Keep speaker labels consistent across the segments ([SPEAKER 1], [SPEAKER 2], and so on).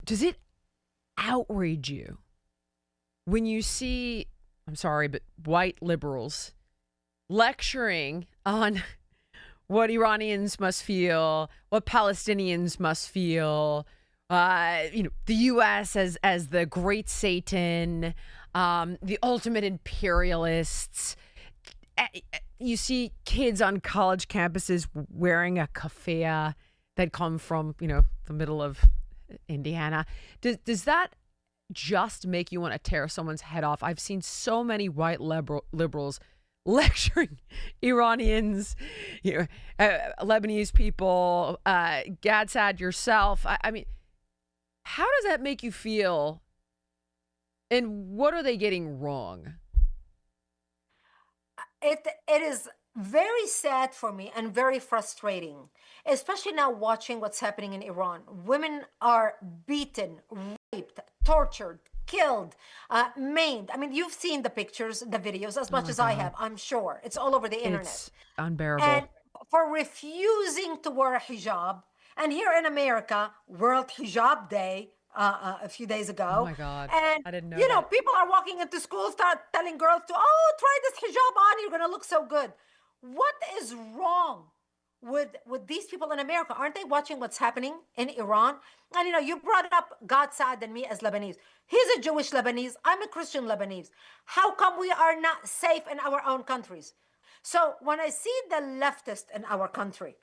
[SPEAKER 1] Does it outrage you when you see, I'm sorry, but white liberals lecturing on what Iranians must feel, what Palestinians must feel, the U.S. as the great Satan, the ultimate imperialists. You see kids on college campuses wearing a keffiyeh that come from, the middle of Indiana. Does that just make you want to tear someone's head off? I've seen so many white liberals lecturing Iranians, Lebanese people, Gad Saad yourself. I mean, how does that make you feel? And what are they getting wrong?
[SPEAKER 2] It is very sad for me and very frustrating, especially now watching what's happening in Iran. Women are beaten, raped, tortured, killed, maimed. I mean, you've seen the pictures, the videos as much as I have, I'm sure. It's all over the internet.
[SPEAKER 1] It's unbearable.
[SPEAKER 2] And for refusing to wear a hijab, and here in America, World Hijab Day, a few days ago.
[SPEAKER 1] Oh my God.
[SPEAKER 2] And,
[SPEAKER 1] I didn't know that.
[SPEAKER 2] People are walking into school, start telling girls to, try this hijab on, you're going to look so good. What is wrong with these people in America? Aren't they watching what's happening in Iran? And, you brought up God Saad and me as Lebanese. He's a Jewish Lebanese. I'm a Christian Lebanese. How come we are not safe in our own countries? So when I see the leftist in our country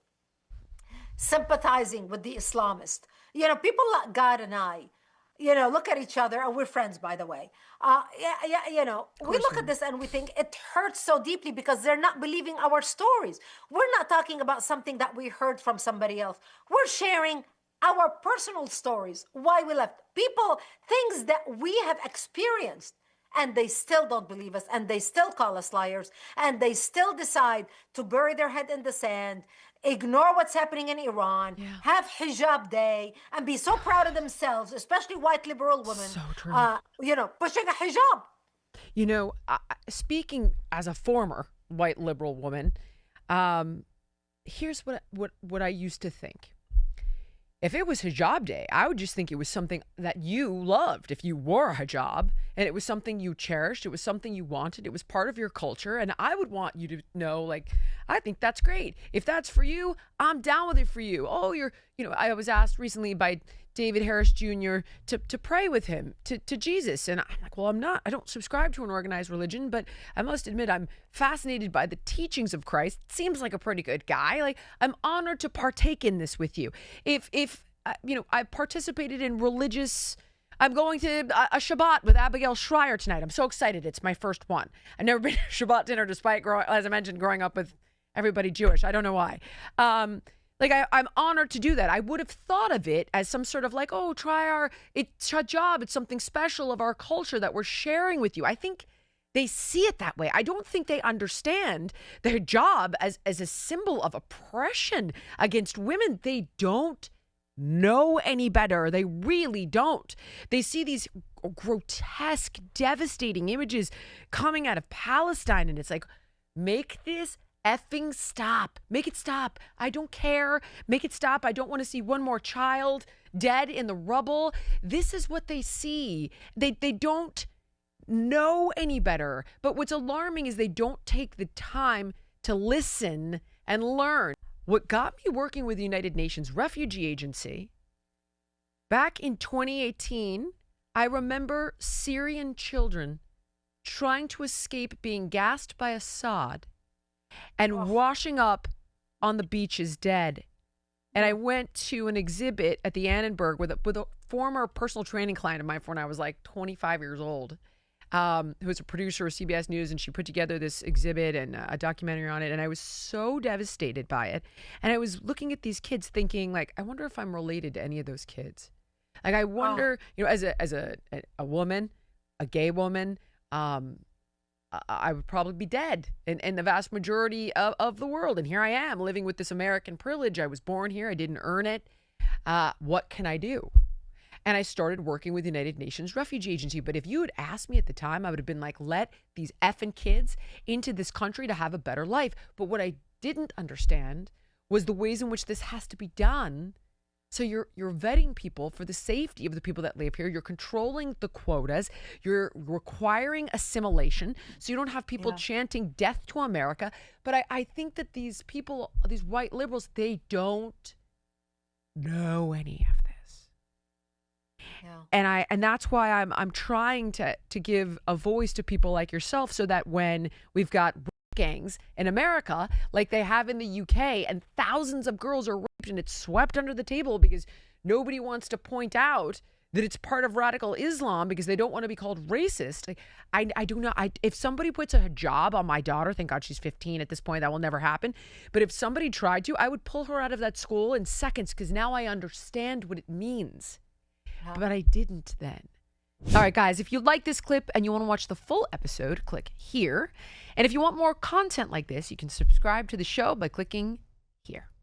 [SPEAKER 2] sympathizing with the Islamist, people like God and I, look at each other, and we're friends, by the way. We look at this and we think it hurts so deeply because they're not believing our stories. We're not talking about something that we heard from somebody else. We're sharing our personal stories, why we left. People, things that we have experienced, and they still don't believe us, and they still call us liars, and they still decide to bury their head in the sand, ignore what's happening in Iran, have hijab day, and be so proud of themselves, especially white liberal women,
[SPEAKER 1] So true.
[SPEAKER 2] Pushing a hijab.
[SPEAKER 1] Speaking as a former white liberal woman, here's what I used to think. If it was hijab day, I would just think it was something that you loved. If you wore a hijab and it was something you cherished, it was something you wanted, it was part of your culture. And I would want you to know, I think that's great. If that's for you, I'm down with it for you. Oh, I was asked recently by David Harris Jr. to pray with him to Jesus. And I'm like, well, I don't subscribe to an organized religion, but I must admit I'm fascinated by the teachings of Christ. Seems like a pretty good guy. I'm honored to partake in this with you. If I participated in religious, I'm going to a Shabbat with Abigail Schreier tonight. I'm so excited. It's my first one. I've never been to Shabbat dinner despite, as I mentioned, growing up with everybody Jewish. I don't know why. I'm honored to do that. I would have thought of it as some sort of try it's hijab. It's something special of our culture that we're sharing with you. I think they see it that way. I don't think they understand the hijab as a symbol of oppression against women. They don't know any better. They really don't. They see these grotesque, devastating images coming out of Palestine, and it's like, make this effing stop. Make it stop. I don't care. Make it stop. I don't want to see one more child dead in the rubble. This is what they see. They don't know any better. But what's alarming is they don't take the time to listen and learn. What got me working with the United Nations Refugee Agency back in 2018, I remember Syrian children trying to escape being gassed by Assad and washing up on the beaches dead. And I went to an exhibit at the Annenberg with a former personal training client of mine from when I was 25 years old, who was a producer of CBS News, and she put together this exhibit and a documentary on it. And I was so devastated by it. And I was looking at these kids thinking, I wonder if I'm related to any of those kids. I wonder, as a woman, a gay woman, I would probably be dead in the vast majority of the world. And here I am living with this American privilege. I was born here. I didn't earn it. What can I do? And I started working with the United Nations Refugee Agency. But if you had asked me at the time, I would have been like, let these effing kids into this country to have a better life. But what I didn't understand was the ways in which this has to be done So you're vetting people for the safety of the people that live here. You're controlling the quotas. You're requiring assimilation. So you don't have people chanting death to America. But I think that these people, these white liberals, they don't know any of this. Yeah. And that's why I'm trying to give a voice to people like yourself, so that when we've got gangs in America like they have in the UK and thousands of girls are raped and it's swept under the table because nobody wants to point out that it's part of radical Islam because they don't want to be called racist. Like, I do not. If somebody puts a hijab on my daughter, thank God she's 15 at this point, that will never happen. But if somebody tried to, I would pull her out of that school in seconds because now I understand what it means. But I didn't then. All right, guys, if you like this clip and you want to watch the full episode, click here. And if you want more content like this, you can subscribe to the show by clicking here.